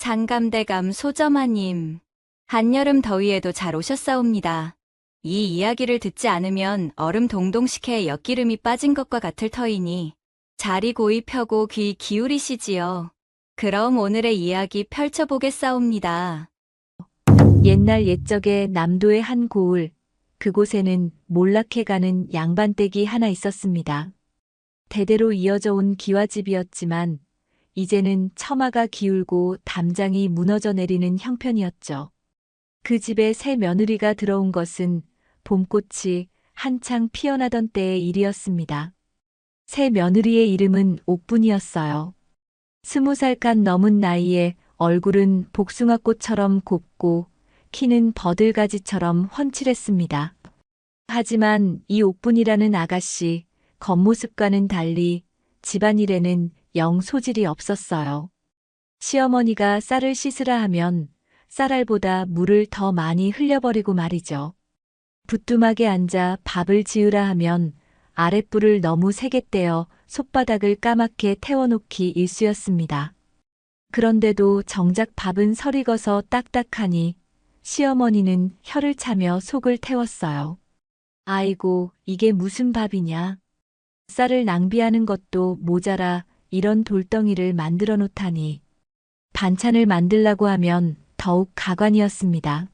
장감대감 소점아님, 한여름 더위에도 잘 오셨사옵니다. 이 이야기를 듣지 않으면 얼음 동동식혜에 엿기름이 빠진 것과 같을 터이니 자리 고이 펴고 귀 기울이시지요. 그럼 오늘의 이야기 펼쳐보겠사옵니다. 옛날 옛적에 남도의 한 고을, 그곳에는 몰락해 가는 양반댁이 하나 있었습니다. 대대로 이어져 온 기와집이었지만 이제는 처마가 기울고 담장이 무너져 내리는 형편이었죠. 그 집에 새 며느리가 들어온 것은 봄꽃이 한창 피어나던 때의 일이었습니다. 새 며느리의 이름은 옥분이었어요. 20살간 넘은 나이에 얼굴은 복숭아꽃처럼 곱고 키는 버들가지처럼 훤칠했습니다. 하지만 이 옥분이라는 아가씨, 겉모습과는 달리 집안일에는 영 소질이 없었어요. 시어머니가 쌀을 씻으라 하면 쌀알보다 물을 더 많이 흘려버리고 말이죠. 부뚜막에 앉아 밥을 지으라 하면 아랫불을 너무 세게 떼어 솥바닥을 까맣게 태워놓기 일쑤였습니다. 그런데도 정작 밥은 설익어서 딱딱하니 시어머니는 혀를 차며 속을 태웠어요. 아이고, 이게 무슨 밥이냐. 쌀을 낭비하는 것도 모자라 이런 돌덩이를 만들어 놓다니. 반찬을 만들라고 하면 더욱 가관이었습니다.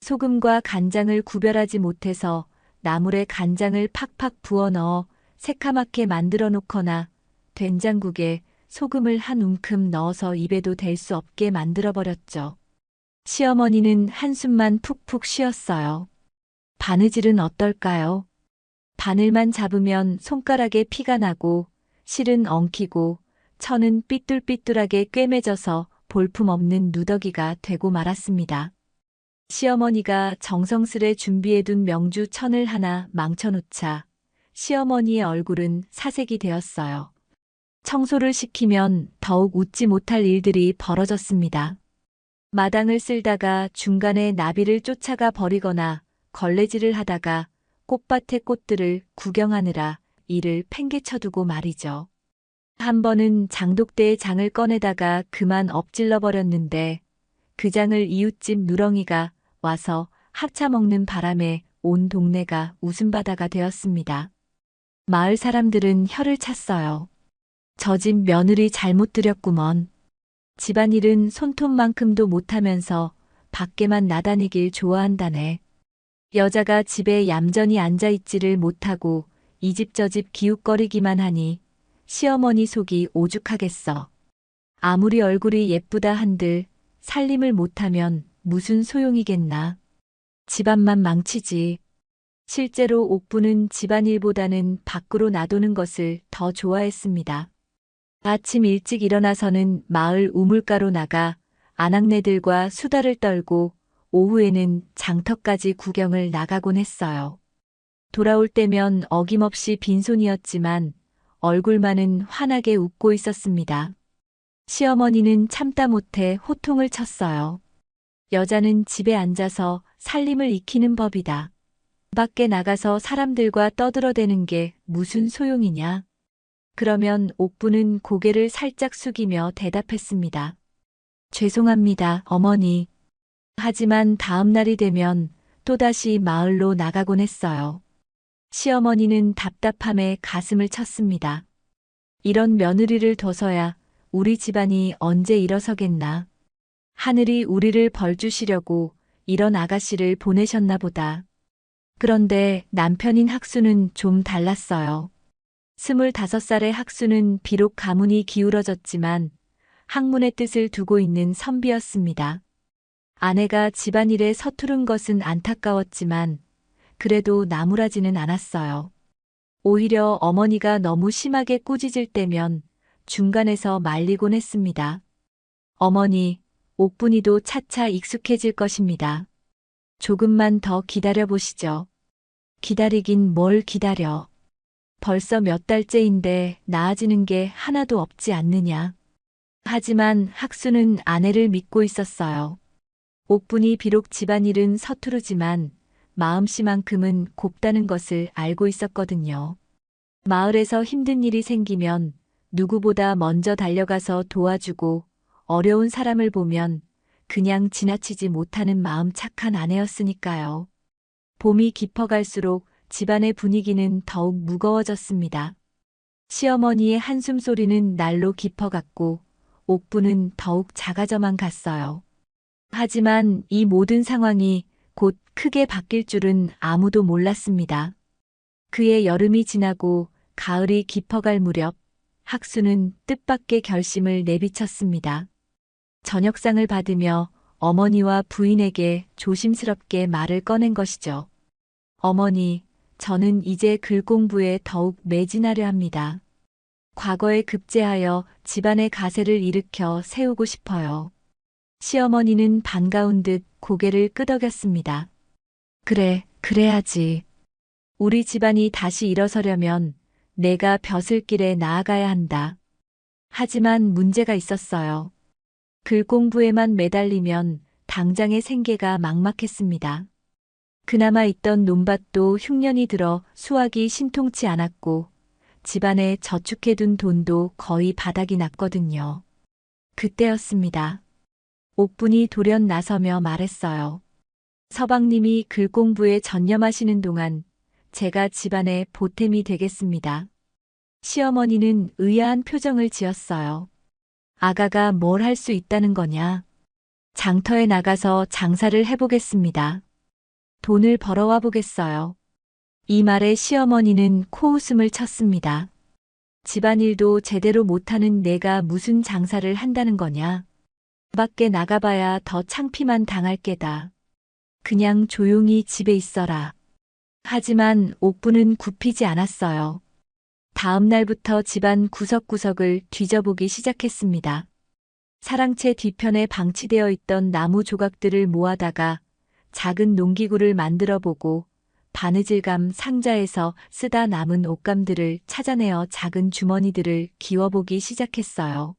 소금과 간장을 구별하지 못해서 나물에 간장을 팍팍 부어 넣어 새카맣게 만들어 놓거나 된장국에 소금을 한 움큼 넣어서 입에도 댈 수 없게 만들어 버렸죠. 시어머니는 한숨만 푹푹 쉬었어요. 바느질은 어떨까요? 바늘만 잡으면 손가락에 피가 나고 실은 엉키고 천은 삐뚤삐뚤하게 꿰매져서 볼품없는 누더기가 되고 말았습니다. 시어머니가 정성스레 준비해둔 명주 천을 하나 망쳐놓자 시어머니의 얼굴은 사색이 되었어요. 청소를 시키면 더욱 웃지 못할 일들이 벌어졌습니다. 마당을 쓸다가 중간에 나비를 쫓아가 버리거나 걸레질을 하다가 꽃밭의 꽃들을 구경하느라 이를 팽개쳐두고 말이죠. 한 번은 장독대에 장을 꺼내다가 그만 엎질러 버렸는데 그 장을 이웃집 누렁이가 와서 합쳐먹는 바람에 온 동네가 웃음바다가 되었습니다. 마을 사람들은 혀를 찼어요. 저 집 며느리 잘못 들였구먼. 집안일은 손톱만큼도 못하면서 밖에만 나다니길 좋아한다네. 여자가 집에 얌전히 앉아있지를 못하고 이 집 저 집 기웃거리기만 하니 시어머니 속이 오죽하겠어. 아무리 얼굴이 예쁘다 한들 살림을 못하면 무슨 소용이겠나. 집안만 망치지. 실제로 옥부는 집안일보다는 밖으로 나도는 것을 더 좋아했습니다. 아침 일찍 일어나서는 마을 우물가로 나가 아낙네들과 수다를 떨고 오후에는 장터까지 구경을 나가곤 했어요. 돌아올 때면 어김없이 빈손이었지만 얼굴만은 환하게 웃고 있었습니다. 시어머니는 참다 못해 호통을 쳤어요. 여자는 집에 앉아서 살림을 익히는 법이다. 밖에 나가서 사람들과 떠들어대는 게 무슨 소용이냐. 그러면 옥부는 고개를 살짝 숙이며 대답했습니다. 죄송합니다, 어머니. 하지만 다음 날이 되면 또다시 마을로 나가곤 했어요. 시어머니는 답답함에 가슴을 쳤습니다. 이런 며느리를 둬서야 우리 집안이 언제 일어서겠나. 하늘이 우리를 벌 주시려고 이런 아가씨를 보내셨나 보다. 그런데 남편인 학수는 좀 달랐어요. 25살의 학수는 비록 가문이 기울어졌지만 학문의 뜻을 두고 있는 선비였습니다. 아내가 집안일에 서투른 것은 안타까웠지만 그래도 나무라지는 않았어요. 오히려 어머니가 너무 심하게 꾸짖을 때면 중간에서 말리곤 했습니다. 어머니, 옥분이도 차차 익숙해질 것입니다. 조금만 더 기다려 보시죠. 기다리긴 뭘 기다려. 벌써 몇 달째인데 나아지는 게 하나도 없지 않느냐. 하지만 학수는 아내를 믿고 있었어요. 옥분이 비록 집안일은 서투르지만 마음씨만큼은 곱다는 것을 알고 있었거든요. 마을에서 힘든 일이 생기면 누구보다 먼저 달려가서 도와주고 어려운 사람을 보면 그냥 지나치지 못하는 마음 착한 아내였으니까요. 봄이 깊어갈수록 집안의 분위기는 더욱 무거워졌습니다. 시어머니의 한숨 소리는 날로 깊어갔고 옥부는 더욱 작아져만 갔어요. 하지만 이 모든 상황이 곧 크게 바뀔 줄은 아무도 몰랐습니다. 그의 여름이 지나고 가을이 깊어갈 무렵 학수는 뜻밖의 결심을 내비쳤습니다. 저녁상을 받으며 어머니와 부인에게 조심스럽게 말을 꺼낸 것이죠. 어머니, 저는 이제 글 공부에 더욱 매진하려 합니다. 과거에 급제하여 집안의 가세를 일으켜 세우고 싶어요. 시어머니는 반가운 듯 고개를 끄덕였습니다. 그래, 그래야지. 우리 집안이 다시 일어서려면 내가 벼슬길에 나아가야 한다. 하지만 문제가 있었어요. 글 공부에만 매달리면 당장의 생계가 막막했습니다. 그나마 있던 논밭도 흉년이 들어 수확이 신통치 않았고 집안에 저축해둔 돈도 거의 바닥이 났거든요. 그때였습니다. 옥분이 돌연 나서며 말했어요. 서방님이 글 공부에 전념하시는 동안 제가 집안의 보탬이 되겠습니다. 시어머니는 의아한 표정을 지었어요. 아가가 뭘 할 수 있다는 거냐? 장터에 나가서 장사를 해보겠습니다. 돈을 벌어와 보겠어요. 이 말에 시어머니는 코웃음을 쳤습니다. 집안일도 제대로 못하는 내가 무슨 장사를 한다는 거냐? 밖에 나가봐야 더 창피만 당할 게다. 그냥 조용히 집에 있어라. 하지만 옥부는 굽히지 않았어요. 다음 날부터 집안 구석구석을 뒤져보기 시작했습니다. 사랑채 뒤편에 방치되어 있던 나무 조각들을 모아다가 작은 농기구를 만들어 보고 바느질감 상자에서 쓰다 남은 옷감들을 찾아내어 작은 주머니들을 기워보기 시작했어요.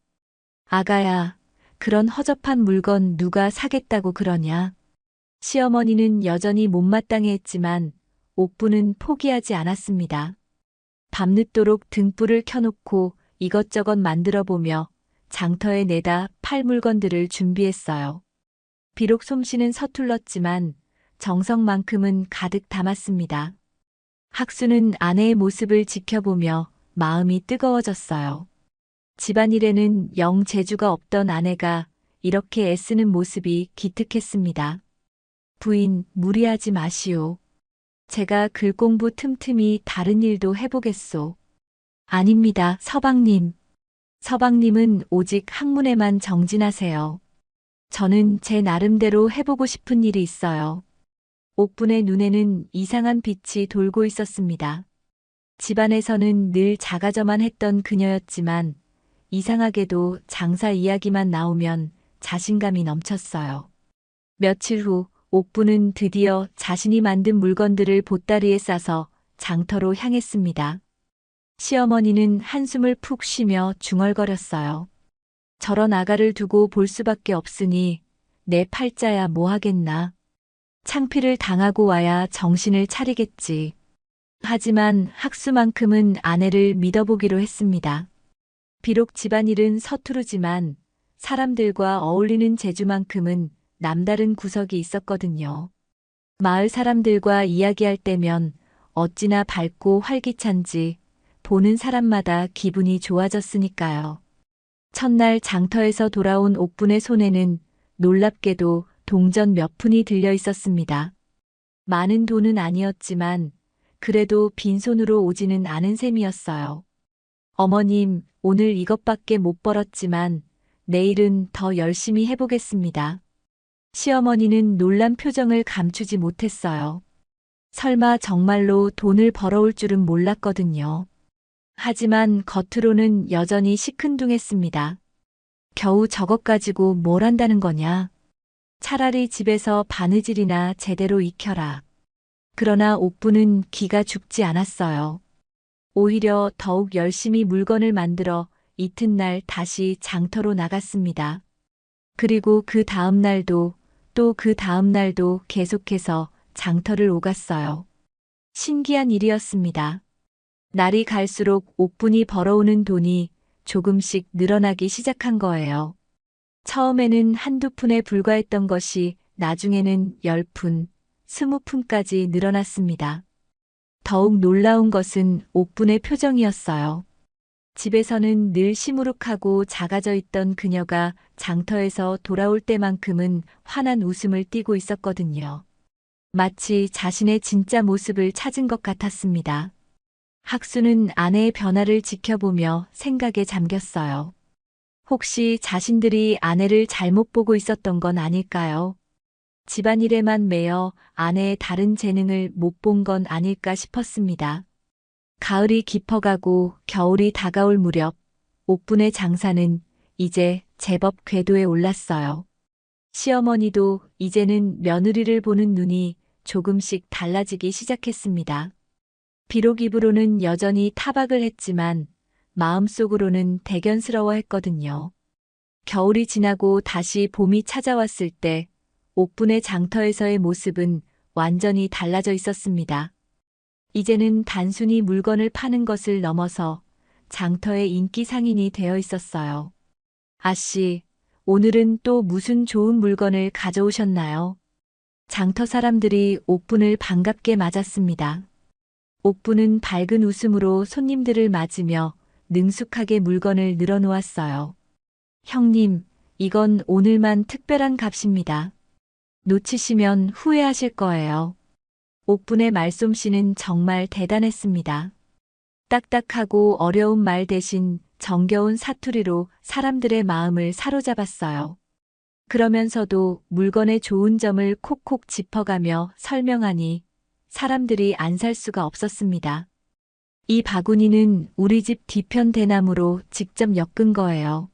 아가야, 그런 허접한 물건 누가 사겠다고 그러냐? 시어머니는 여전히 못마땅해 했지만 옥부는 포기하지 않았습니다. 밤늦도록 등불을 켜놓고 이것저것 만들어 보며 장터에 내다 팔 물건들을 준비했어요. 비록 솜씨는 서툴렀지만 정성만큼은 가득 담았습니다. 학수는 아내의 모습을 지켜보며 마음이 뜨거워졌어요. 집안일에는 영 재주가 없던 아내가 이렇게 애쓰는 모습이 기특했습니다. 부인, 무리하지 마시오. 제가 글 공부 틈틈이 다른 일도 해보겠소. 아닙니다, 서방님. 서방님은 오직 학문에만 정진하세요. 저는 제 나름대로 해보고 싶은 일이 있어요. 옥분의 눈에는 이상한 빛이 돌고 있었습니다. 집안에서는 늘 작아져만 했던 그녀였지만 이상하게도 장사 이야기만 나오면 자신감이 넘쳤어요. 며칠 후 옥부는 드디어 자신이 만든 물건들을 보따리에 싸서 장터로 향했습니다. 시어머니는 한숨을 푹 쉬며 중얼거렸어요. 저런 아가를 두고 볼 수밖에 없으니 내 팔자야 뭐 하겠나. 창피를 당하고 와야 정신을 차리겠지. 하지만 학수만큼은 아내를 믿어보기로 했습니다. 비록 집안일은 서투르지만 사람들과 어울리는 재주만큼은 남다른 구석이 있었거든요. 마을 사람들과 이야기할 때면 어찌나 밝고 활기찬지 보는 사람마다 기분이 좋아졌으니까요. 첫날 장터에서 돌아온 옥분의 손에는 놀랍게도 동전 몇 푼이 들려 있었습니다. 많은 돈은 아니었지만 그래도 빈손으로 오지는 않은 셈이었어요. 어머님, 오늘 이것밖에 못 벌었지만 내일은 더 열심히 해보겠습니다. 시어머니는 놀란 표정을 감추지 못했어요. 설마 정말로 돈을 벌어올 줄은 몰랐거든요. 하지만 겉으로는 여전히 시큰둥했습니다. 겨우 저것 가지고 뭘 한다는 거냐? 차라리 집에서 바느질이나 제대로 익혀라. 그러나 옥부는 기가 죽지 않았어요. 오히려 더욱 열심히 물건을 만들어 이튿날 다시 장터로 나갔습니다. 그리고 그 다음 날도 또 그 다음 날도 계속해서 장터를 오갔어요. 신기한 일이었습니다. 날이 갈수록 옥분이 벌어오는 돈이 조금씩 늘어나기 시작한 거예요. 처음에는 한두 푼에 불과했던 것이 나중에는 10푼, 20푼까지 늘어났습니다. 더욱 놀라운 것은 옥분의 표정이었어요. 집에서는 늘 시무룩하고 작아져 있던 그녀가 장터에서 돌아올 때만큼은 환한 웃음을 띠고 있었거든요. 마치 자신의 진짜 모습을 찾은 것 같았습니다. 학수는 아내의 변화를 지켜보며 생각에 잠겼어요. 혹시 자신들이 아내를 잘못 보고 있었던 건 아닐까요? 집안일에만 매여 아내의 다른 재능을 못 본 건 아닐까 싶었습니다. 가을이 깊어가고 겨울이 다가올 무렵 옥분의 장사는 이제 제법 궤도에 올랐어요. 시어머니도 이제는 며느리를 보는 눈이 조금씩 달라지기 시작했습니다. 비록 입으로는 여전히 타박을 했지만 마음속으로는 대견스러워했거든요. 겨울이 지나고 다시 봄이 찾아왔을 때 옥분의 장터에서의 모습은 완전히 달라져 있었습니다. 이제는 단순히 물건을 파는 것을 넘어서 장터의 인기 상인이 되어 있었어요. 아씨, 오늘은 또 무슨 좋은 물건을 가져오셨나요? 장터 사람들이 옥분을 반갑게 맞았습니다. 옥분은 밝은 웃음으로 손님들을 맞으며 능숙하게 물건을 늘어놓았어요. 형님, 이건 오늘만 특별한 값입니다. 놓치시면 후회하실 거예요. 옥분의 말솜씨는 정말 대단했습니다. 딱딱하고 어려운 말 대신 정겨운 사투리로 사람들의 마음을 사로잡았어요. 그러면서도 물건의 좋은 점을 콕콕 짚어가며 설명하니 사람들이 안 살 수가 없었습니다. 이 바구니는 우리 집 뒤편 대나무로 직접 엮은 거예요.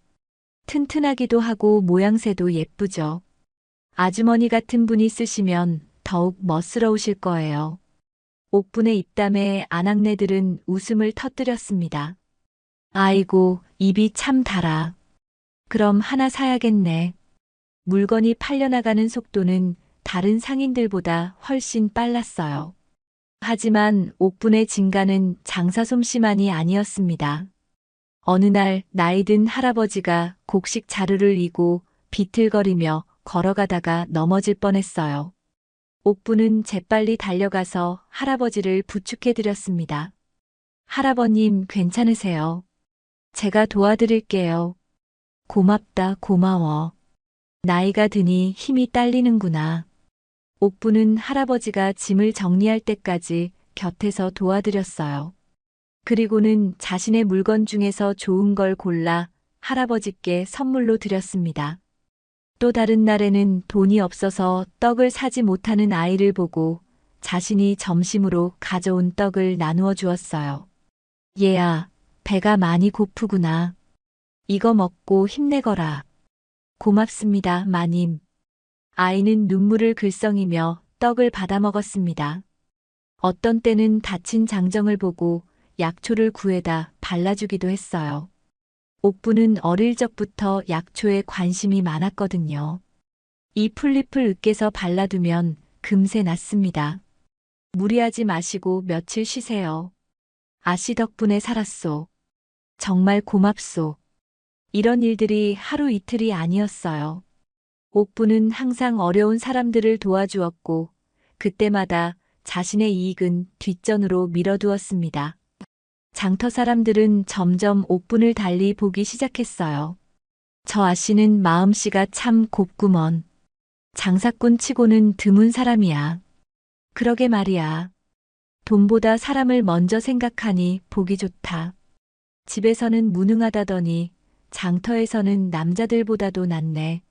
튼튼하기도 하고 모양새도 예쁘죠. 아주머니 같은 분이 쓰시면 더욱 멋스러우실 거예요. 옥분의 입담에 아낙네들은 웃음을 터뜨렸습니다. 아이고, 입이 참 달아. 그럼 하나 사야겠네. 물건이 팔려나가는 속도는 다른 상인들보다 훨씬 빨랐어요. 하지만 옥분의 진가는 장사 솜씨만이 아니었습니다. 어느 날 나이 든 할아버지가 곡식 자루를 이고 비틀거리며 걸어가다가 넘어질 뻔했어요. 옥분은 재빨리 달려가서 할아버지를 부축해드렸습니다. 할아버님 괜찮으세요? 제가 도와드릴게요. 고맙다, 고마워. 나이가 드니 힘이 딸리는구나. 옥분은 할아버지가 짐을 정리할 때까지 곁에서 도와드렸어요. 그리고는 자신의 물건 중에서 좋은 걸 골라 할아버지께 선물로 드렸습니다. 또 다른 날에는 돈이 없어서 떡을 사지 못하는 아이를 보고 자신이 점심으로 가져온 떡을 나누어 주었어요. 얘야, 배가 많이 고프구나. 이거 먹고 힘내거라. 고맙습니다, 마님. 아이는 눈물을 글썽이며 떡을 받아 먹었습니다. 어떤 때는 다친 장정을 보고 약초를 구해다 발라주기도 했어요. 옥분은 어릴 적부터 약초에 관심이 많았거든요. 이 풀잎을 으깨서 발라두면 금세 낫습니다. 무리하지 마시고 며칠 쉬세요. 아씨 덕분에 살았소. 정말 고맙소. 이런 일들이 하루 이틀이 아니었어요. 옥분은 항상 어려운 사람들을 도와주었고 그때마다 자신의 이익은 뒷전으로 밀어두었습니다. 장터 사람들은 점점 옥분을 달리 보기 시작했어요. 저 아씨는 마음씨가 참 곱구먼. 장사꾼 치고는 드문 사람이야. 그러게 말이야. 돈보다 사람을 먼저 생각하니 보기 좋다. 집에서는 무능하다더니 장터에서는 남자들보다도 낫네.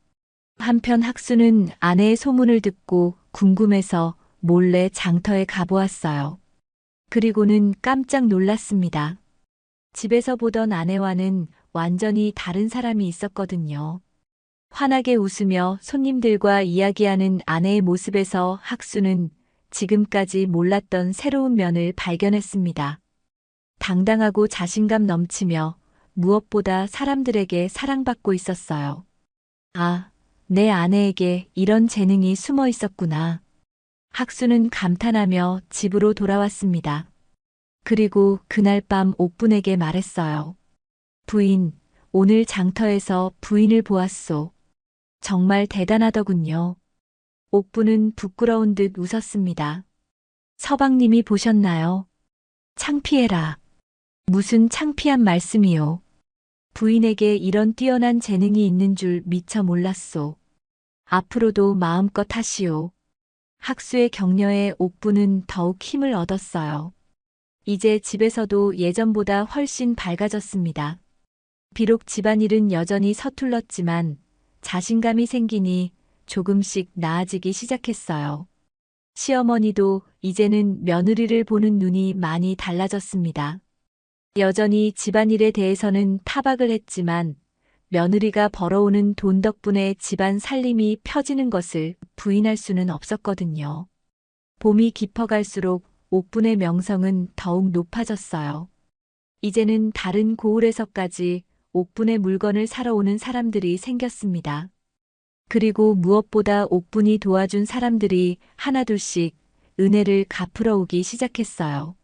한편 학수는 아내의 소문을 듣고 궁금해서 몰래 장터에 가보았어요. 그리고는 깜짝 놀랐습니다. 집에서 보던 아내와는 완전히 다른 사람이 있었거든요. 환하게 웃으며 손님들과 이야기하는 아내의 모습에서 학수는 지금까지 몰랐던 새로운 면을 발견했습니다. 당당하고 자신감 넘치며 무엇보다 사람들에게 사랑받고 있었어요. 아, 내 아내에게 이런 재능이 숨어 있었구나. 학수는 감탄하며 집으로 돌아왔습니다. 그리고 그날 밤 옥분에게 말했어요. 부인, 오늘 장터에서 부인을 보았소. 정말 대단하더군요. 옥부는 부끄러운 듯 웃었습니다. 서방님이 보셨나요? 창피해라. 무슨 창피한 말씀이요. 부인에게 이런 뛰어난 재능이 있는 줄 미처 몰랐소. 앞으로도 마음껏 하시오. 학수의 격려에 옥부는 더욱 힘을 얻었어요. 이제 집에서도 예전보다 훨씬 밝아졌습니다. 비록 집안일은 여전히 서툴렀지만 자신감이 생기니 조금씩 나아지기 시작했어요. 시어머니도 이제는 며느리를 보는 눈이 많이 달라졌습니다. 여전히 집안일에 대해서는 타박을 했지만 며느리가 벌어오는 돈 덕분에 집안 살림이 펴지는 것을 부인할 수는 없었거든요. 봄이 깊어갈수록 옥분의 명성은 더욱 높아졌어요. 이제는 다른 고을에서까지 옥분의 물건을 사러 오는 사람들이 생겼습니다. 그리고 무엇보다 옥분이 도와준 사람들이 하나둘씩 은혜를 갚으러 오기 시작했어요.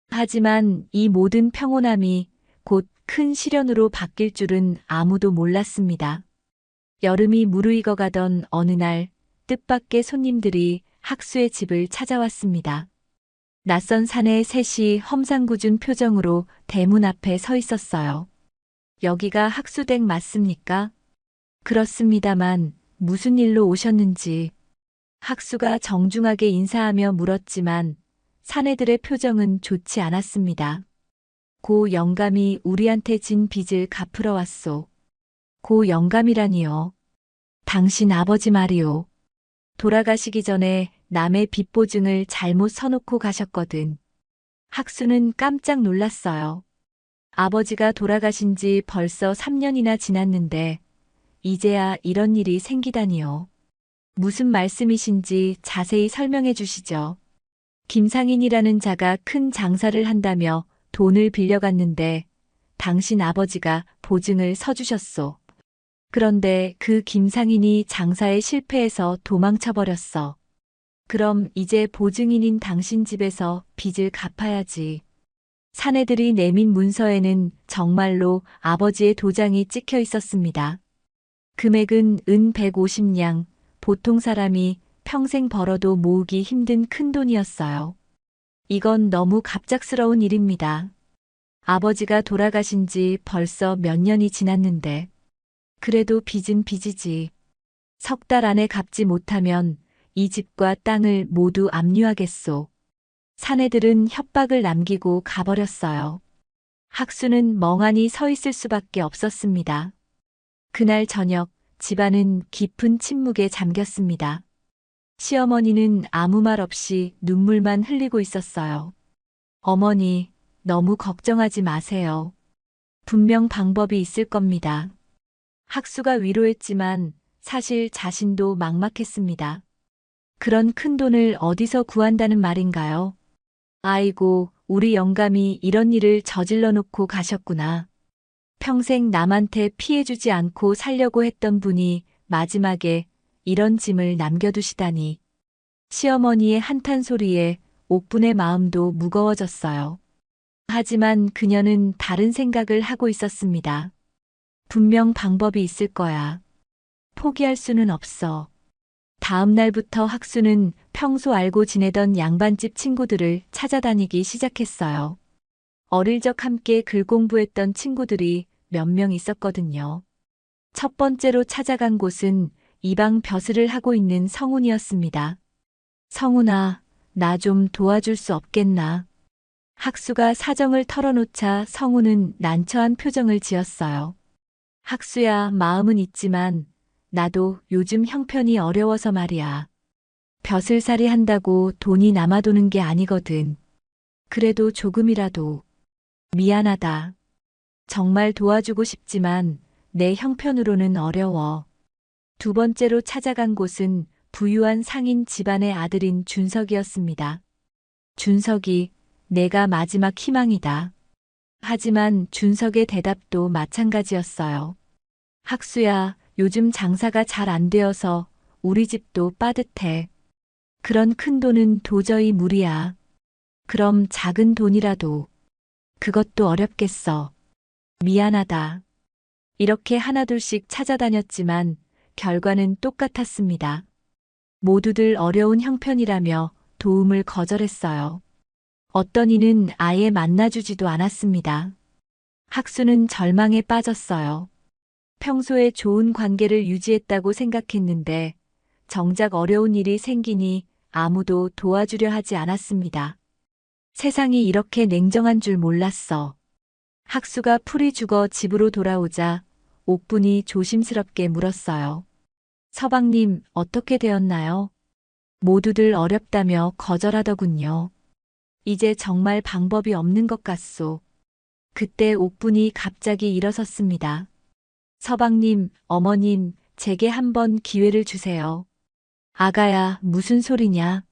하지만 이 모든 평온함이 곧 큰 시련으로 바뀔 줄은 아무도 몰랐습니다. 여름이 무르익어가던 어느 날 뜻밖의 손님들이 학수의 집을 찾아왔습니다. 낯선 사내의 셋이 험상궂은 표정으로 대문 앞에 서 있었어요. 여기가 학수댁 맞습니까? 그렇습니다만 무슨 일로 오셨는지. 학수가 정중하게 인사하며 물었지만 사내들의 표정은 좋지 않았습니다. 고 영감이 우리한테 진 빚을 갚으러 왔소. 고 영감이라니요. 당신 아버지 말이오. 돌아가시기 전에 남의 빚 보증을 잘못 서놓고 가셨거든. 학수는 깜짝 놀랐어요. 아버지가 돌아가신 지 벌써 3년이나 지났는데 이제야 이런 일이 생기다니요. 무슨 말씀이신지 자세히 설명해 주시죠. 김상인이라는 자가 큰 장사를 한다며 돈을 빌려갔는데 당신 아버지가 보증을 서주셨소. 그런데 그 김상인이 장사에 실패해서 도망쳐버렸어. 그럼 이제 보증인인 당신 집에서 빚을 갚아야지. 사내들이 내민 문서에는 정말로 아버지의 도장이 찍혀 있었습니다. 금액은 은 150냥, 보통 사람이 평생 벌어도 모으기 힘든 큰 돈이었어요. 이건 너무 갑작스러운 일입니다. 아버지가 돌아가신 지 벌써 몇 년이 지났는데. 그래도 빚은 빚이지. 3달 안에 갚지 못하면 이 집과 땅을 모두 압류하겠소. 사내들은 협박을 남기고 가버렸어요. 학수는 멍하니 서 있을 수밖에 없었습니다. 그날 저녁 집안은 깊은 침묵에 잠겼습니다. 시어머니는 아무 말 없이 눈물만 흘리고 있었어요. 어머니, 너무 걱정하지 마세요. 분명 방법이 있을 겁니다. 학수가 위로했지만 사실 자신도 막막했습니다. 그런 큰 돈을 어디서 구한다는 말인가요? 아이고, 우리 영감이 이런 일을 저질러 놓고 가셨구나. 평생 남한테 피해주지 않고 살려고 했던 분이 마지막에 이런 짐을 남겨두시다니. 시어머니의 한탄 소리에 옥분의 마음도 무거워졌어요. 하지만 그녀는 다른 생각을 하고 있었습니다. 분명 방법이 있을 거야. 포기할 수는 없어. 다음 날부터 학수는 평소 알고 지내던 양반집 친구들을 찾아다니기 시작했어요. 어릴 적 함께 글 공부했던 친구들이 몇 명 있었거든요. 첫 번째로 찾아간 곳은 이방 벼슬을 하고 있는 성훈이었습니다. 성훈아, 나 좀 도와줄 수 없겠나? 학수가 사정을 털어놓자 성훈은 난처한 표정을 지었어요. 학수야, 마음은 있지만 나도 요즘 형편이 어려워서 말이야. 벼슬살이 한다고 돈이 남아도는 게 아니거든. 그래도 조금이라도. 미안하다. 정말 도와주고 싶지만 내 형편으로는 어려워. 두 번째로 찾아간 곳은 부유한 상인 집안의 아들인 준석이었습니다. 준석이, 내가 마지막 희망이다. 하지만 준석의 대답도 마찬가지였어요. 학수야, 요즘 장사가 잘 안 되어서 우리 집도 빠듯해. 그런 큰 돈은 도저히 무리야. 그럼 작은 돈이라도. 그것도 어렵겠어. 미안하다. 이렇게 하나둘씩 찾아다녔지만 결과는 똑같았습니다. 모두들 어려운 형편이라며 도움을 거절했어요. 어떤 이는 아예 만나주지도 않았습니다. 학수는 절망에 빠졌어요. 평소에 좋은 관계를 유지했다고 생각했는데 정작 어려운 일이 생기니 아무도 도와주려 하지 않았습니다. 세상이 이렇게 냉정한 줄 몰랐어. 학수가 풀이 죽어 집으로 돌아오자 옥분이 조심스럽게 물었어요. 서방님, 어떻게 되었나요? 모두들 어렵다며 거절하더군요. 이제 정말 방법이 없는 것 같소. 그때 옥분이 갑자기 일어섰습니다. 서방님, 어머님, 제게 한번 기회를 주세요. 아가야, 무슨 소리냐?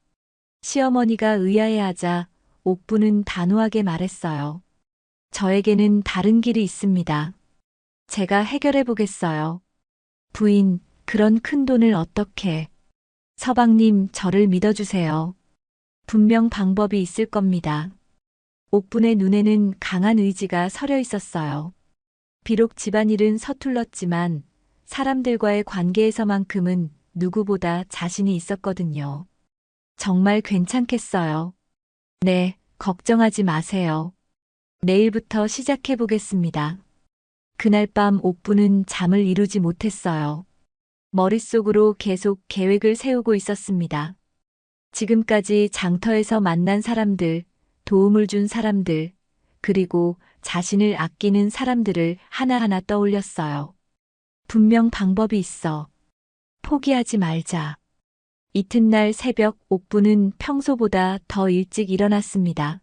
시어머니가 의아해하자 옥분은 단호하게 말했어요. 저에게는 다른 길이 있습니다. 제가 해결해 보겠어요. 부인, 그런 큰 돈을 어떻게? 서방님, 저를 믿어주세요. 분명 방법이 있을 겁니다. 옥분의 눈에는 강한 의지가 서려 있었어요. 비록 집안일은 서툴렀지만 사람들과의 관계에서만큼은 누구보다 자신이 있었거든요. 정말 괜찮겠어요. 네, 걱정하지 마세요. 내일부터 시작해 보겠습니다. 그날 밤 옥분은 잠을 이루지 못했어요. 머릿속으로 계속 계획을 세우고 있었습니다. 지금까지 장터에서 만난 사람들, 도움을 준 사람들, 그리고 자신을 아끼는 사람들을 하나하나 떠올렸어요. 분명 방법이 있어. 포기하지 말자. 이튿날 새벽 옥분은 평소보다 더 일찍 일어났습니다.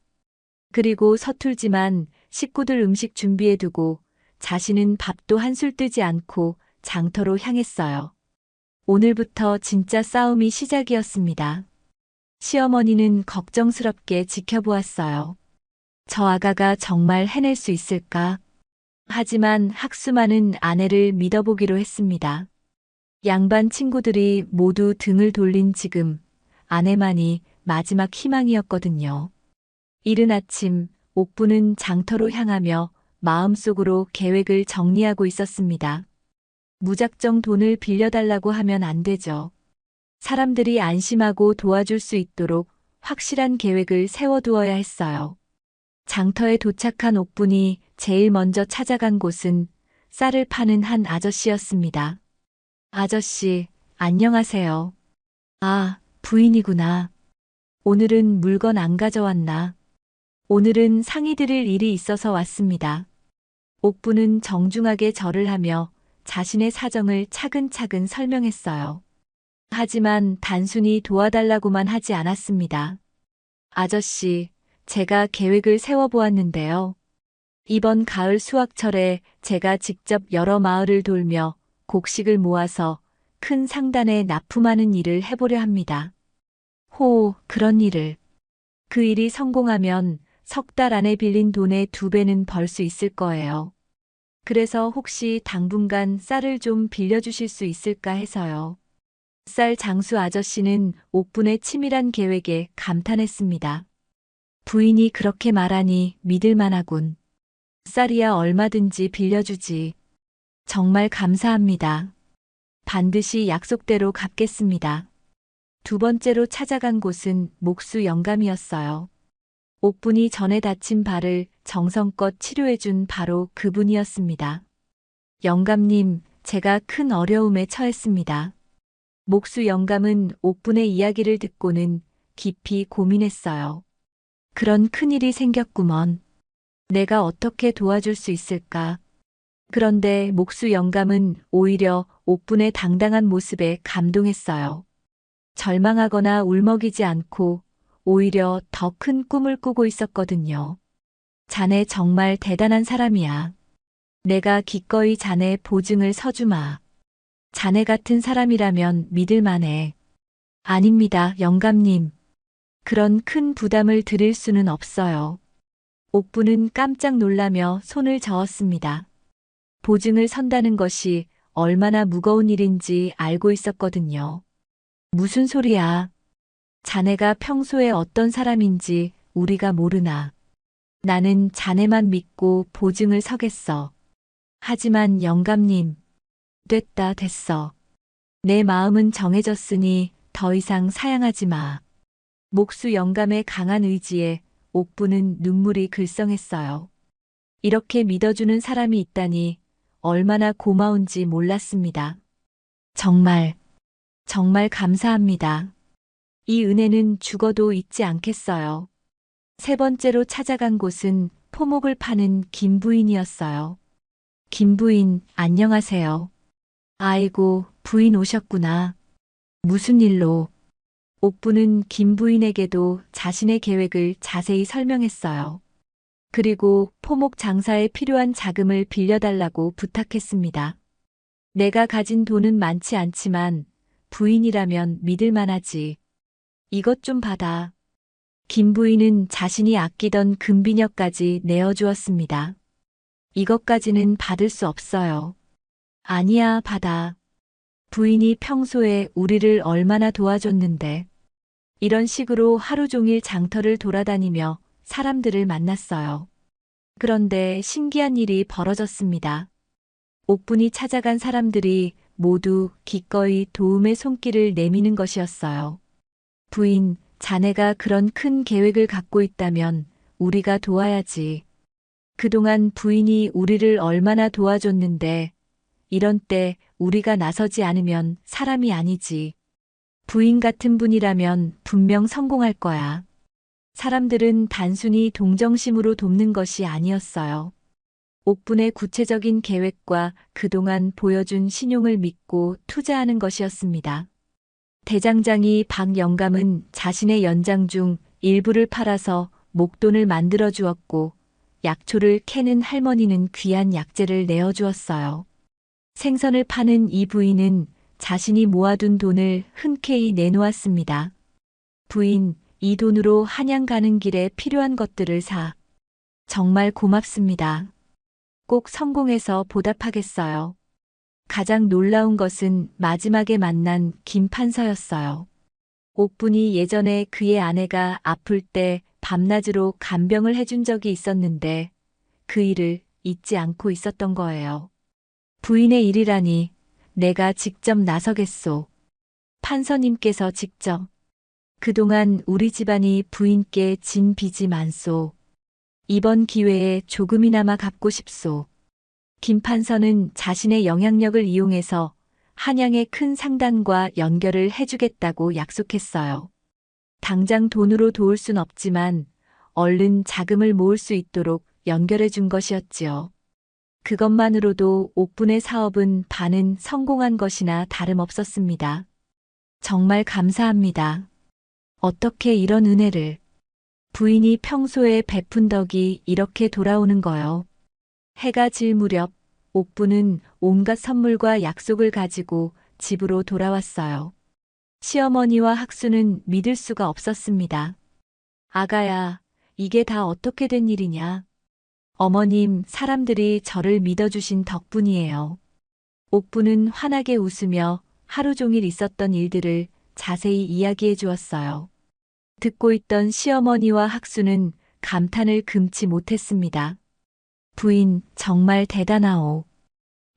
그리고 서툴지만 식구들 음식 준비해두고 자신은 밥도 한술 뜨지 않고 장터로 향했어요. 오늘부터 진짜 싸움이 시작이었습니다. 시어머니는 걱정스럽게 지켜보았어요. 저 아가가 정말 해낼 수 있을까? 하지만 학수만은 아내를 믿어보기로 했습니다. 양반 친구들이 모두 등을 돌린 지금 아내만이 마지막 희망이었거든요. 이른 아침 옥분은 장터로 향하며 마음속으로 계획을 정리하고 있었습니다. 무작정 돈을 빌려달라고 하면 안 되죠. 사람들이 안심하고 도와줄 수 있도록 확실한 계획을 세워두어야 했어요. 장터에 도착한 옥분이 제일 먼저 찾아간 곳은 쌀을 파는 한 아저씨였습니다. 아저씨, 안녕하세요. 아, 부인이구나. 오늘은 물건 안 가져왔나? 오늘은 상의 드릴 일이 있어서 왔습니다. 옥분은 정중하게 절을 하며 자신의 사정을 차근차근 설명했어요. 하지만 단순히 도와달라고만 하지 않았습니다. 아저씨, 제가 계획을 세워보았는데요. 이번 가을 수확철에 제가 직접 여러 마을을 돌며 곡식을 모아서 큰 상단에 납품하는 일을 해보려 합니다. 호, 그런 일을. 그 일이 성공하면 석 달 안에 빌린 돈의 2배는 벌 수 있을 거예요. 그래서 혹시 당분간 쌀을 좀 빌려주실 수 있을까 해서요. 쌀 장수 아저씨는 옥분의 치밀한 계획에 감탄했습니다. 부인이 그렇게 말하니 믿을만하군. 쌀이야 얼마든지 빌려주지. 정말 감사합니다. 반드시 약속대로 갚겠습니다. 두 번째로 찾아간 곳은 목수 영감이었어요. 옥분이 전에 다친 발을 정성껏 치료해준 바로 그분이었습니다. 영감님, 제가 큰 어려움에 처했습니다. 목수 영감은 옥분의 이야기를 듣고는 깊이 고민했어요. 그런 큰일이 생겼구먼. 내가 어떻게 도와줄 수 있을까? 그런데 목수 영감은 오히려 옥분의 당당한 모습에 감동했어요. 절망하거나 울먹이지 않고 오히려 더 큰 꿈을 꾸고 있었거든요. 자네 정말 대단한 사람이야. 내가 기꺼이 자네 보증을 서주마. 자네 같은 사람이라면 믿을만해. 아닙니다, 영감님. 그런 큰 부담을 드릴 수는 없어요. 옥분은 깜짝 놀라며 손을 저었습니다. 보증을 선다는 것이 얼마나 무거운 일인지 알고 있었거든요. 무슨 소리야? 자네가 평소에 어떤 사람인지 우리가 모르나. 나는 자네만 믿고 보증을 서겠어. 하지만 영감님, 됐어. 내 마음은 정해졌으니 더 이상 사양하지 마. 목수 영감의 강한 의지에 옥부는 눈물이 글썽했어요. 이렇게 믿어주는 사람이 있다니 얼마나 고마운지 몰랐습니다. 정말, 정말 감사합니다. 이 은혜는 죽어도 잊지 않겠어요. 세 번째로 찾아간 곳은 포목을 파는 김 부인이었어요. 김 부인, 안녕하세요. 아이고, 부인 오셨구나. 무슨 일로? 옥부는 김 부인에게도 자신의 계획을 자세히 설명했어요. 그리고 포목 장사에 필요한 자금을 빌려달라고 부탁했습니다. 내가 가진 돈은 많지 않지만 부인이라면 믿을 만하지. 이것 좀 받아. 김 부인은 자신이 아끼던 금비녀까지 내어주었습니다. 이것까지는 받을 수 없어요. 아니야, 받아. 부인이 평소에 우리를 얼마나 도와줬는데. 이런 식으로 하루 종일 장터를 돌아다니며 사람들을 만났어요. 그런데 신기한 일이 벌어졌습니다. 옥분이 찾아간 사람들이 모두 기꺼이 도움의 손길을 내미는 것이었어요. 부인, 자네가 그런 큰 계획을 갖고 있다면 우리가 도와야지. 그동안 부인이 우리를 얼마나 도와줬는데 이런 때 우리가 나서지 않으면 사람이 아니지. 부인 같은 분이라면 분명 성공할 거야. 사람들은 단순히 동정심으로 돕는 것이 아니었어요. 옥분의 구체적인 계획과 그동안 보여준 신용을 믿고 투자하는 것이었습니다. 대장장이 박 영감은 자신의 연장 중 일부를 팔아서 목돈을 만들어 주었고 약초를 캐는 할머니는 귀한 약재를 내어주었어요. 생선을 파는 이 부인은 자신이 모아둔 돈을 흔쾌히 내놓았습니다. 부인, 이 돈으로 한양 가는 길에 필요한 것들을 사. 정말 고맙습니다. 꼭 성공해서 보답하겠어요. 가장 놀라운 것은 마지막에 만난 김 판서였어요. 옥분이 예전에 그의 아내가 아플 때 밤낮으로 간병을 해준 적이 있었는데 그 일을 잊지 않고 있었던 거예요. 부인의 일이라니 내가 직접 나서겠소. 판서님께서 직접. 그동안 우리 집안이 부인께 진 빚이 많소. 이번 기회에 조금이나마 갚고 싶소. 김 판서는 자신의 영향력을 이용해서 한양의 큰 상단과 연결을 해주겠다고 약속했어요. 당장 돈으로 도울 순 없지만 얼른 자금을 모을 수 있도록 연결해 준 것이었지요. 그것만으로도 옥분의 사업은 반은 성공한 것이나 다름없었습니다. 정말 감사합니다. 어떻게 이런 은혜를. 부인이 평소에 베푼 덕이 이렇게 돌아오는 거요. 해가 질 무렵 옥부는 온갖 선물과 약속을 가지고 집으로 돌아왔어요. 시어머니와 학수는 믿을 수가 없었습니다. 아가야, 이게 다 어떻게 된 일이냐? 어머님, 사람들이 저를 믿어주신 덕분이에요. 옥부는 환하게 웃으며 하루 종일 있었던 일들을 자세히 이야기해 주었어요. 듣고 있던 시어머니와 학수는 감탄을 금치 못했습니다. 부인, 정말 대단하오.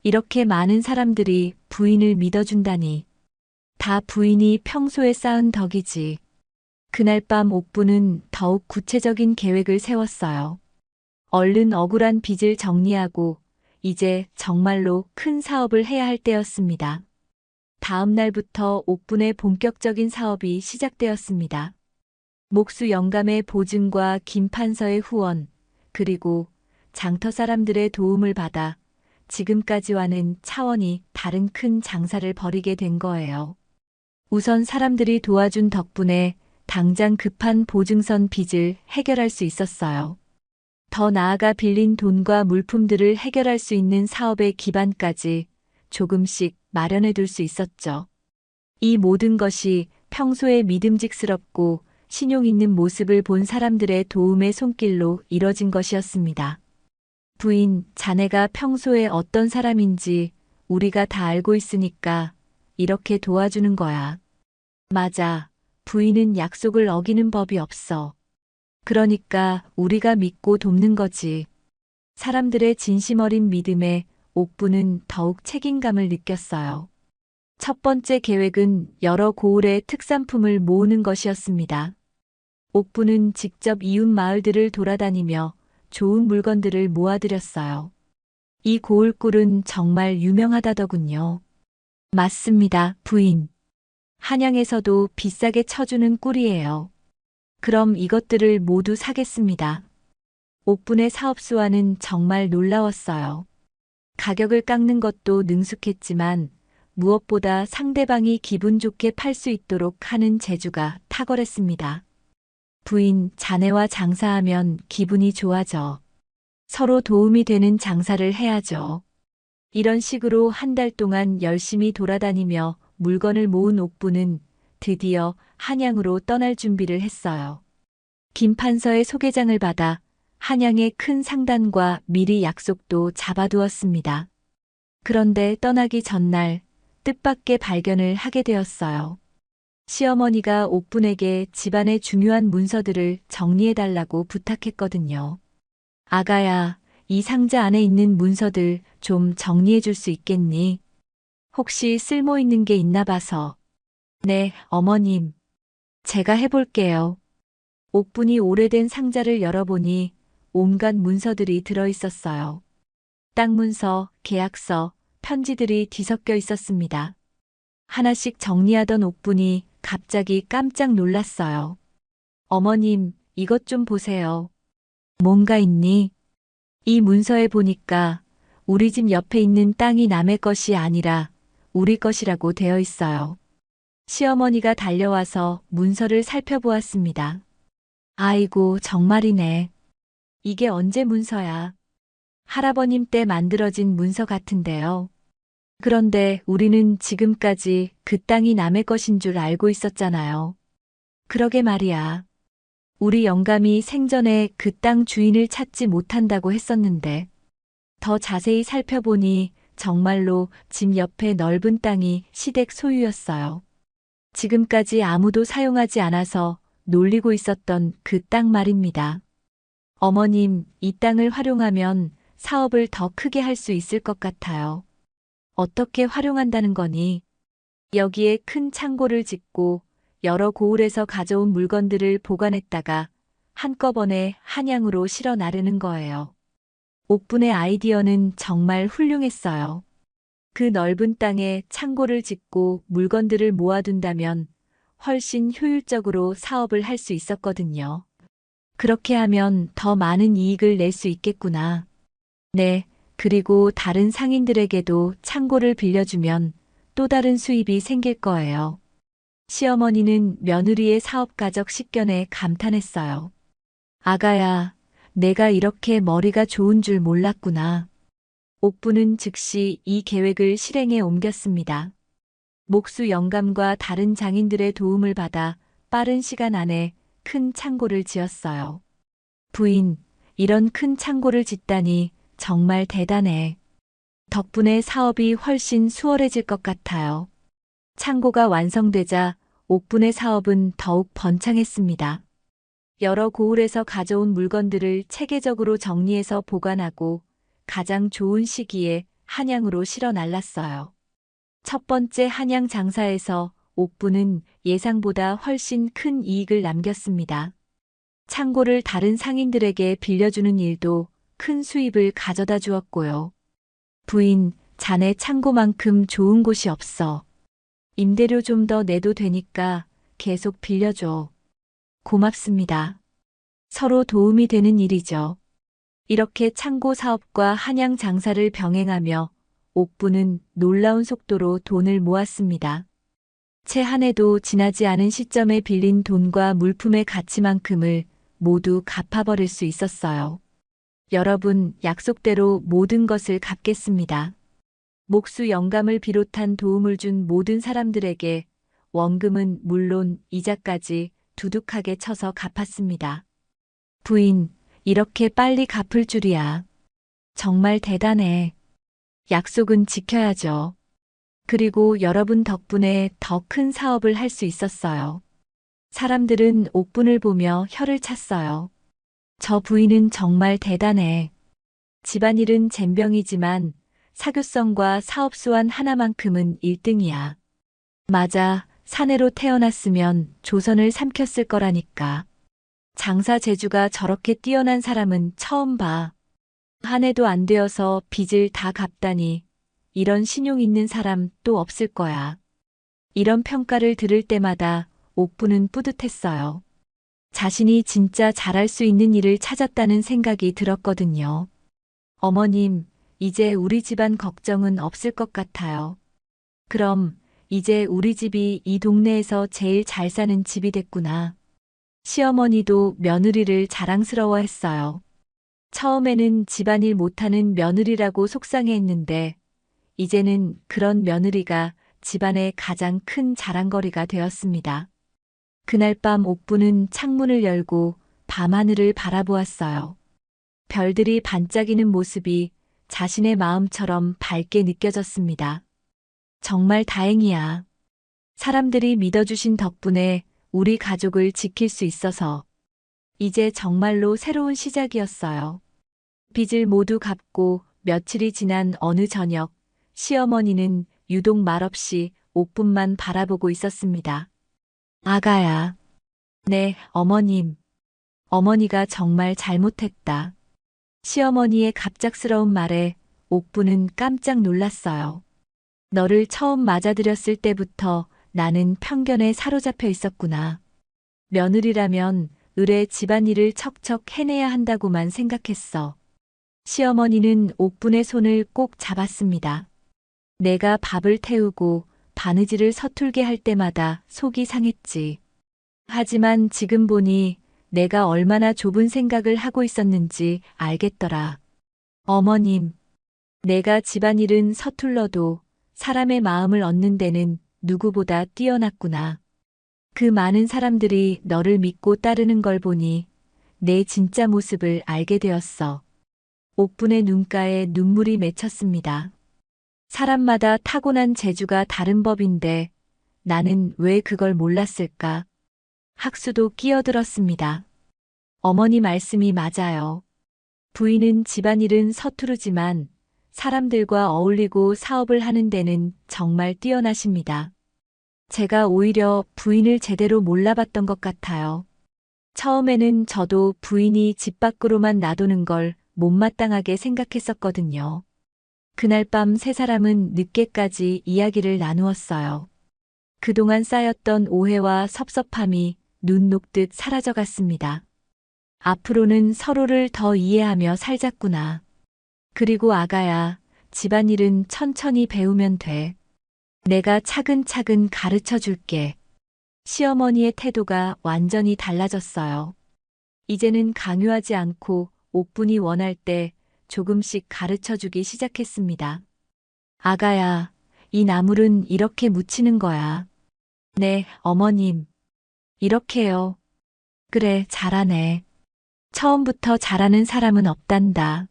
이렇게 많은 사람들이 부인을 믿어준다니. 다 부인이 평소에 쌓은 덕이지. 그날 밤 옥부는 더욱 구체적인 계획을 세웠어요. 얼른 억울한 빚을 정리하고 이제 정말로 큰 사업을 해야 할 때였습니다. 다음 날부터 옥분의 본격적인 사업이 시작되었습니다. 목수 영감의 보증과 김 판서의 후원, 그리고 장터 사람들의 도움을 받아 지금까지와는 차원이 다른 큰 장사를 벌이게 된 거예요. 우선 사람들이 도와준 덕분에 당장 급한 보증선 빚을 해결할 수 있었어요. 더 나아가 빌린 돈과 물품들을 해결할 수 있는 사업의 기반까지 조금씩 마련해 둘 수 있었죠. 이 모든 것이 평소에 믿음직스럽고 신용 있는 모습을 본 사람들의 도움의 손길로 이뤄진 것이었습니다. 부인, 자네가 평소에 어떤 사람인지 우리가 다 알고 있으니까 이렇게 도와주는 거야. 맞아. 부인은 약속을 어기는 법이 없어. 그러니까 우리가 믿고 돕는 거지. 사람들의 진심 어린 믿음에 옥부는 더욱 책임감을 느꼈어요. 첫 번째 계획은 여러 고을의 특산품을 모으는 것이었습니다. 옥부는 직접 이웃 마을들을 돌아다니며 좋은 물건들을 모아들였어요. 이 고을꿀은 정말 유명하다더군요. 맞습니다, 부인. 한양에서도 비싸게 쳐주는 꿀이에요. 그럼 이것들을 모두 사겠습니다. 옥분의 사업수와는 정말 놀라웠어요. 가격을 깎는 것도 능숙했지만 무엇보다 상대방이 기분 좋게 팔 수 있도록 하는 재주가 탁월했습니다. 부인, 자네와 장사하면 기분이 좋아져. 서로 도움이 되는 장사를 해야죠. 이런 식으로 한 달 동안 열심히 돌아다니며 물건을 모은 옥부는 드디어 한양으로 떠날 준비를 했어요. 김판서의 소개장을 받아 한양의 큰 상단과 미리 약속도 잡아두었습니다. 그런데 떠나기 전날 뜻밖의 발견을 하게 되었어요. 시어머니가 옥분에게 집안의 중요한 문서들을 정리해달라고 부탁했거든요. 아가야, 이 상자 안에 있는 문서들 좀 정리해 줄 수 있겠니? 혹시 쓸모 있는 게 있나 봐서. 네, 어머님. 제가 해볼게요. 옥분이 오래된 상자를 열어보니 온갖 문서들이 들어있었어요. 땅 문서, 계약서, 편지들이 뒤섞여 있었습니다. 하나씩 정리하던 옥분이 갑자기 깜짝 놀랐어요. 어머님, 이것 좀 보세요. 뭔가 있니? 이 문서에 보니까 우리 집 옆에 있는 땅이 남의 것이 아니라 우리 것이라고 되어 있어요. 시어머니가 달려와서 문서를 살펴보았습니다. 아이고, 정말이네. 이게 언제 문서야? 할아버님 때 만들어진 문서 같은데요. 그런데 우리는 지금까지 그 땅이 남의 것인 줄 알고 있었잖아요. 그러게 말이야. 우리 영감이 생전에 그 땅 주인을 찾지 못한다고 했었는데, 더 자세히 살펴보니 정말로 집 옆에 넓은 땅이 시댁 소유였어요. 지금까지 아무도 사용하지 않아서 놀리고 있었던 그 땅 말입니다. 어머님, 이 땅을 활용하면 사업을 더 크게 할 수 있을 것 같아요. 어떻게 활용한다는 거니? 여기에 큰 창고를 짓고 여러 고을에서 가져온 물건들을 보관했다가 한꺼번에 한양으로 실어 나르는 거예요. 옥분의 아이디어는 정말 훌륭했어요. 그 넓은 땅에 창고를 짓고 물건들을 모아둔다면 훨씬 효율적으로 사업을 할 수 있었거든요. 그렇게 하면 더 많은 이익을 낼 수 있겠구나. 네, 그리고 다른 상인들에게도 창고를 빌려주면 또 다른 수입이 생길 거예요. 시어머니는 며느리의 사업가적 식견에 감탄했어요. 아가야, 내가 이렇게 머리가 좋은 줄 몰랐구나. 옥부는 즉시 이 계획을 실행에 옮겼습니다. 목수 영감과 다른 장인들의 도움을 받아 빠른 시간 안에 큰 창고를 지었어요. 부인, 이런 큰 창고를 짓다니 정말 대단해. 덕분에 사업이 훨씬 수월해질 것 같아요. 창고가 완성되자 옥분의 사업은 더욱 번창했습니다. 여러 고을에서 가져온 물건들을 체계적으로 정리해서 보관하고 가장 좋은 시기에 한양으로 실어 날랐어요. 첫 번째 한양 장사에서 옥부는 예상보다 훨씬 큰 이익을 남겼습니다. 창고를 다른 상인들에게 빌려주는 일도 큰 수입을 가져다 주었고요. 부인, 자네 창고만큼 좋은 곳이 없어. 임대료 좀 더 내도 되니까 계속 빌려줘. 고맙습니다. 서로 도움이 되는 일이죠. 이렇게 창고 사업과 한양 장사를 병행하며 옥부는 놀라운 속도로 돈을 모았습니다. 채 한 해도 지나지 않은 시점에 빌린 돈과 물품의 가치만큼을 모두 갚아버릴 수 있었어요. 여러분, 약속대로 모든 것을 갚겠습니다. 목수 영감을 비롯한 도움을 준 모든 사람들에게 원금은 물론 이자까지 두둑하게 쳐서 갚았습니다. 부인, 이렇게 빨리 갚을 줄이야. 정말 대단해. 약속은 지켜야죠. 그리고 여러분 덕분에 더 큰 사업을 할 수 있었어요. 사람들은 옥분을 보며 혀를 찼어요. 저 부인은 정말 대단해. 집안일은 젬병이지만 사교성과 사업 수완 하나만큼은 1등이야. 맞아, 사내로 태어났으면 조선을 삼켰을 거라니까. 장사 재주가 저렇게 뛰어난 사람은 처음 봐. 한 해도 안 되어서 빚을 다 갚다니. 이런 신용 있는 사람 또 없을 거야. 이런 평가를 들을 때마다 옥부는 뿌듯했어요. 자신이 진짜 잘할 수 있는 일을 찾았다는 생각이 들었거든요. 어머님, 이제 우리 집안 걱정은 없을 것 같아요. 그럼 이제 우리 집이 이 동네에서 제일 잘 사는 집이 됐구나. 시어머니도 며느리를 자랑스러워했어요. 처음에는 집안일 못하는 며느리라고 속상해했는데 이제는 그런 며느리가 집안의 가장 큰 자랑거리가 되었습니다. 그날 밤 옥부는 창문을 열고 밤하늘을 바라보았어요. 별들이 반짝이는 모습이 자신의 마음처럼 밝게 느껴졌습니다. 정말 다행이야. 사람들이 믿어주신 덕분에 우리 가족을 지킬 수 있어서 이제 정말로 새로운 시작이었어요. 빚을 모두 갚고 며칠이 지난 어느 저녁, 시어머니는 유독 말없이 옥분만 바라보고 있었습니다. 아가야. 네, 어머님. 어머니가 정말 잘못했다. 시어머니의 갑작스러운 말에 옥부는 깜짝 놀랐어요. 너를 처음 맞아들였을 때부터 나는 편견에 사로잡혀 있었구나. 며느리라면 의뢰 집안일을 척척 해내야 한다고만 생각했어. 시어머니는 옥분의 손을 꼭 잡았습니다. 내가 밥을 태우고 바느질을 서툴게 할 때마다 속이 상했지. 하지만 지금 보니 내가 얼마나 좁은 생각을 하고 있었는지 알겠더라. 어머님, 내가 집안일은 서툴러도 사람의 마음을 얻는 데는 누구보다 뛰어났구나. 그 많은 사람들이 너를 믿고 따르는 걸 보니 내 진짜 모습을 알게 되었어. 옥분의 눈가에 눈물이 맺혔습니다. 사람마다 타고난 재주가 다른 법인데 나는 왜 그걸 몰랐을까? 학수도 끼어들었습니다. 어머니 말씀이 맞아요. 부인은 집안일은 서투르지만 사람들과 어울리고 사업을 하는 데는 정말 뛰어나십니다. 제가 오히려 부인을 제대로 몰라봤던 것 같아요. 처음에는 저도 부인이 집 밖으로만 놔두는 걸 못마땅하게 생각했었거든요. 그날 밤 세 사람은 늦게까지 이야기를 나누었어요. 그동안 쌓였던 오해와 섭섭함이 눈 녹듯 사라져갔습니다. 앞으로는 서로를 더 이해하며 살자꾸나. 그리고 아가야, 집안일은 천천히 배우면 돼. 내가 차근차근 가르쳐 줄게. 시어머니의 태도가 완전히 달라졌어요. 이제는 강요하지 않고 옥분이 원할 때 조금씩 가르쳐 주기 시작했습니다. 아가야, 이 나물은 이렇게 무치는 거야. 네, 어머님. 이렇게요. 그래, 잘하네. 처음부터 잘하는 사람은 없단다.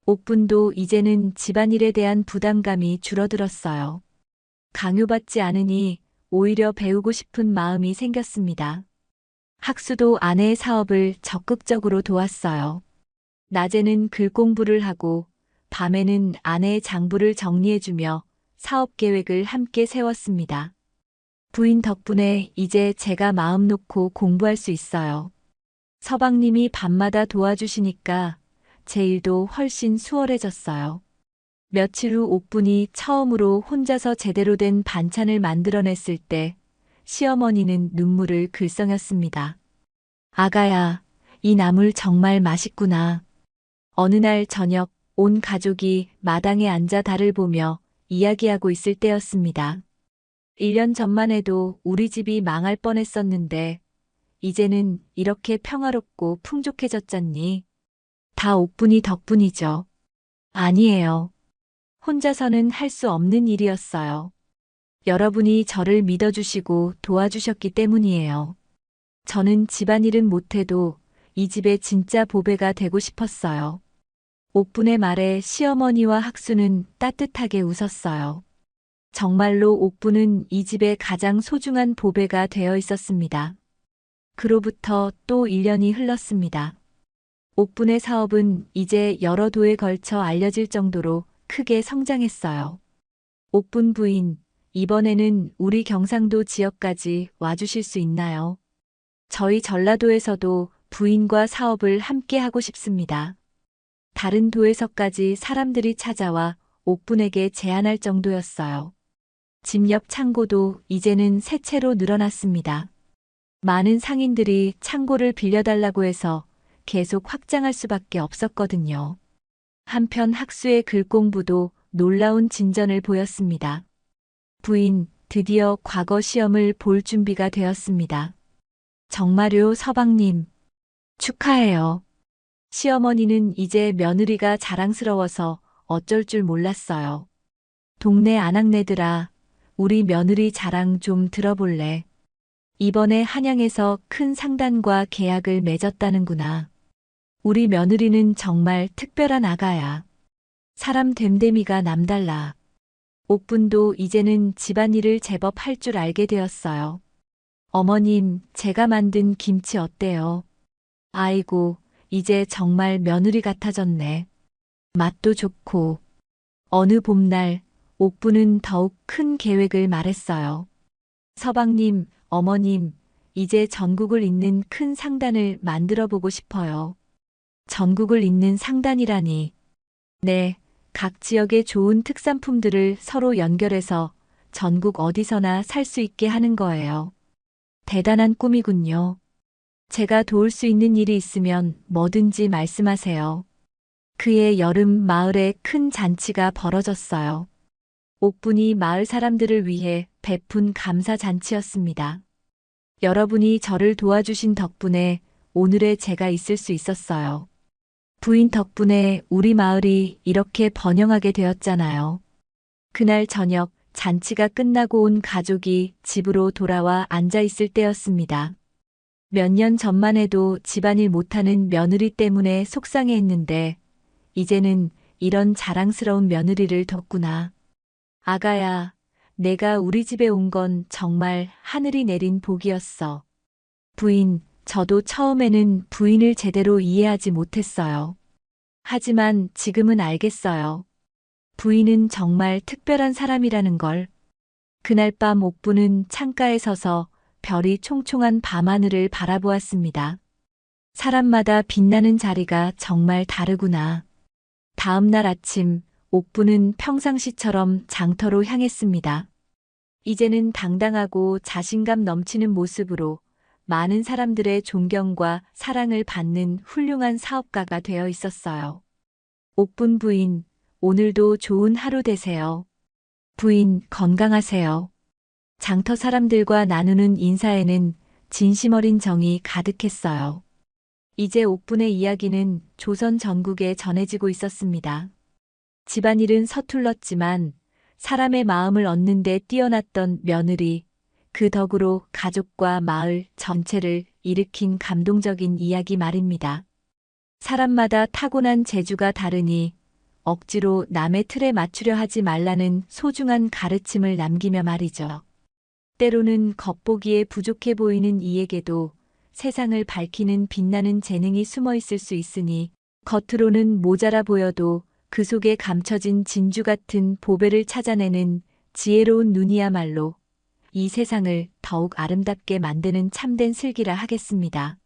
옥분도 이제는 집안일에 대한 부담감이 줄어들었어요. 강요받지 않으니 오히려 배우고 싶은 마음이 생겼습니다. 학수도 아내의 사업을 적극적으로 도왔어요. 낮에는 글 공부를 하고 밤에는 아내의 장부를 정리해주며 사업 계획을 함께 세웠습니다. 부인 덕분에 이제 제가 마음 놓고 공부할 수 있어요. 서방님이 밤마다 도와주시니까 제 일도 훨씬 수월해졌어요. 며칠 후 옥분이 처음으로 혼자서 제대로 된 반찬을 만들어냈을 때 시어머니는 눈물을 글썽였습니다. 아가야, 이 나물 정말 맛있구나. 어느 날 저녁 온 가족이 마당에 앉아 달을 보며 이야기하고 있을 때였습니다. 1년 전만 해도 우리 집이 망할 뻔했었는데 이제는 이렇게 평화롭고 풍족해졌잖니. 다 옥분이 덕분이죠. 아니에요. 혼자서는 할 수 없는 일이었어요. 여러분이 저를 믿어주시고 도와주셨기 때문이에요. 저는 집안일은 못해도 이 집의 진짜 보배가 되고 싶었어요. 옥분의 말에 시어머니와 학수는 따뜻하게 웃었어요. 정말로 옥분은 이 집의 가장 소중한 보배가 되어 있었습니다. 그로부터 또 1년이 흘렀습니다. 옥분의 사업은 이제 여러 도에 걸쳐 알려질 정도로 크게 성장했어요. 옥분 부인, 이번에는 우리 경상도 지역까지 와주실 수 있나요? 저희 전라도에서도 부인과 사업을 함께 하고 싶습니다. 다른 도에서까지 사람들이 찾아와 옥분에게 제안할 정도였어요. 집 옆 창고도 이제는 세 채로 늘어났습니다. 많은 상인들이 창고를 빌려달라고 해서 계속 확장할 수밖에 없었거든요. 한편 학수의 글 공부도 놀라운 진전을 보였습니다. 부인, 드디어 과거 시험을 볼 준비가 되었습니다. 정말요, 서방님. 축하해요. 시어머니는 이제 며느리가 자랑스러워서 어쩔 줄 몰랐어요. 동네 아낙네들아, 우리 며느리 자랑 좀 들어볼래? 이번에 한양에서 큰 상단과 계약을 맺었다는구나. 우리 며느리는 정말 특별한 아가야. 사람 됨됨이가 남달라. 옥분도 이제는 집안일을 제법 할 줄 알게 되었어요. 어머님, 제가 만든 김치 어때요? 아이고, 이제 정말 며느리 같아졌네. 맛도 좋고. 어느 봄날, 옥분은 더욱 큰 계획을 말했어요. 서방님, 어머님, 이제 전국을 잇는 큰 상단을 만들어 보고 싶어요. 전국을 잇는 상단이라니. 네, 각 지역의 좋은 특산품들을 서로 연결해서 전국 어디서나 살 수 있게 하는 거예요. 대단한 꿈이군요. 제가 도울 수 있는 일이 있으면 뭐든지 말씀하세요. 그해 여름 마을에 큰 잔치가 벌어졌어요. 옥분이 마을 사람들을 위해 베푼 감사 잔치였습니다. 여러분이 저를 도와주신 덕분에 오늘의 제가 있을 수 있었어요. 부인 덕분에 우리 마을이 이렇게 번영하게 되었잖아요. 그날 저녁 잔치가 끝나고 온 가족이 집으로 돌아와 앉아 있을 때였습니다. 몇 년 전만 해도 집안일 못하는 며느리 때문에 속상해했는데 이제는 이런 자랑스러운 며느리를 뒀구나. 아가야, 내가 우리 집에 온 건 정말 하늘이 내린 복이었어. 부인, 저도 처음에는 부인을 제대로 이해하지 못했어요. 하지만 지금은 알겠어요. 부인은 정말 특별한 사람이라는 걸. 그날 밤 옥부는 창가에 서서 별이 총총한 밤하늘을 바라보았습니다. 사람마다 빛나는 자리가 정말 다르구나. 다음 날 아침, 옥부는 평상시처럼 장터로 향했습니다. 이제는 당당하고 자신감 넘치는 모습으로 많은 사람들의 존경과 사랑을 받는 훌륭한 사업가가 되어 있었어요. 옥분 부인, 오늘도 좋은 하루 되세요. 부인, 건강하세요. 장터 사람들과 나누는 인사에는 진심 어린 정이 가득했어요. 이제 옥분의 이야기는 조선 전국에 전해지고 있었습니다. 집안일은 서툴렀지만 사람의 마음을 얻는 데 뛰어났던 며느리, 그 덕으로 가족과 마을 전체를 일으킨 감동적인 이야기 말입니다. 사람마다 타고난 재주가 다르니 억지로 남의 틀에 맞추려 하지 말라는 소중한 가르침을 남기며 말이죠. 때로는 겉보기에 부족해 보이는 이에게도 세상을 밝히는 빛나는 재능이 숨어 있을 수 있으니 겉으로는 모자라 보여도 그 속에 감춰진 진주 같은 보배를 찾아내는 지혜로운 눈이야말로 이 세상을 더욱 아름답게 만드는 참된 슬기라 하겠습니다.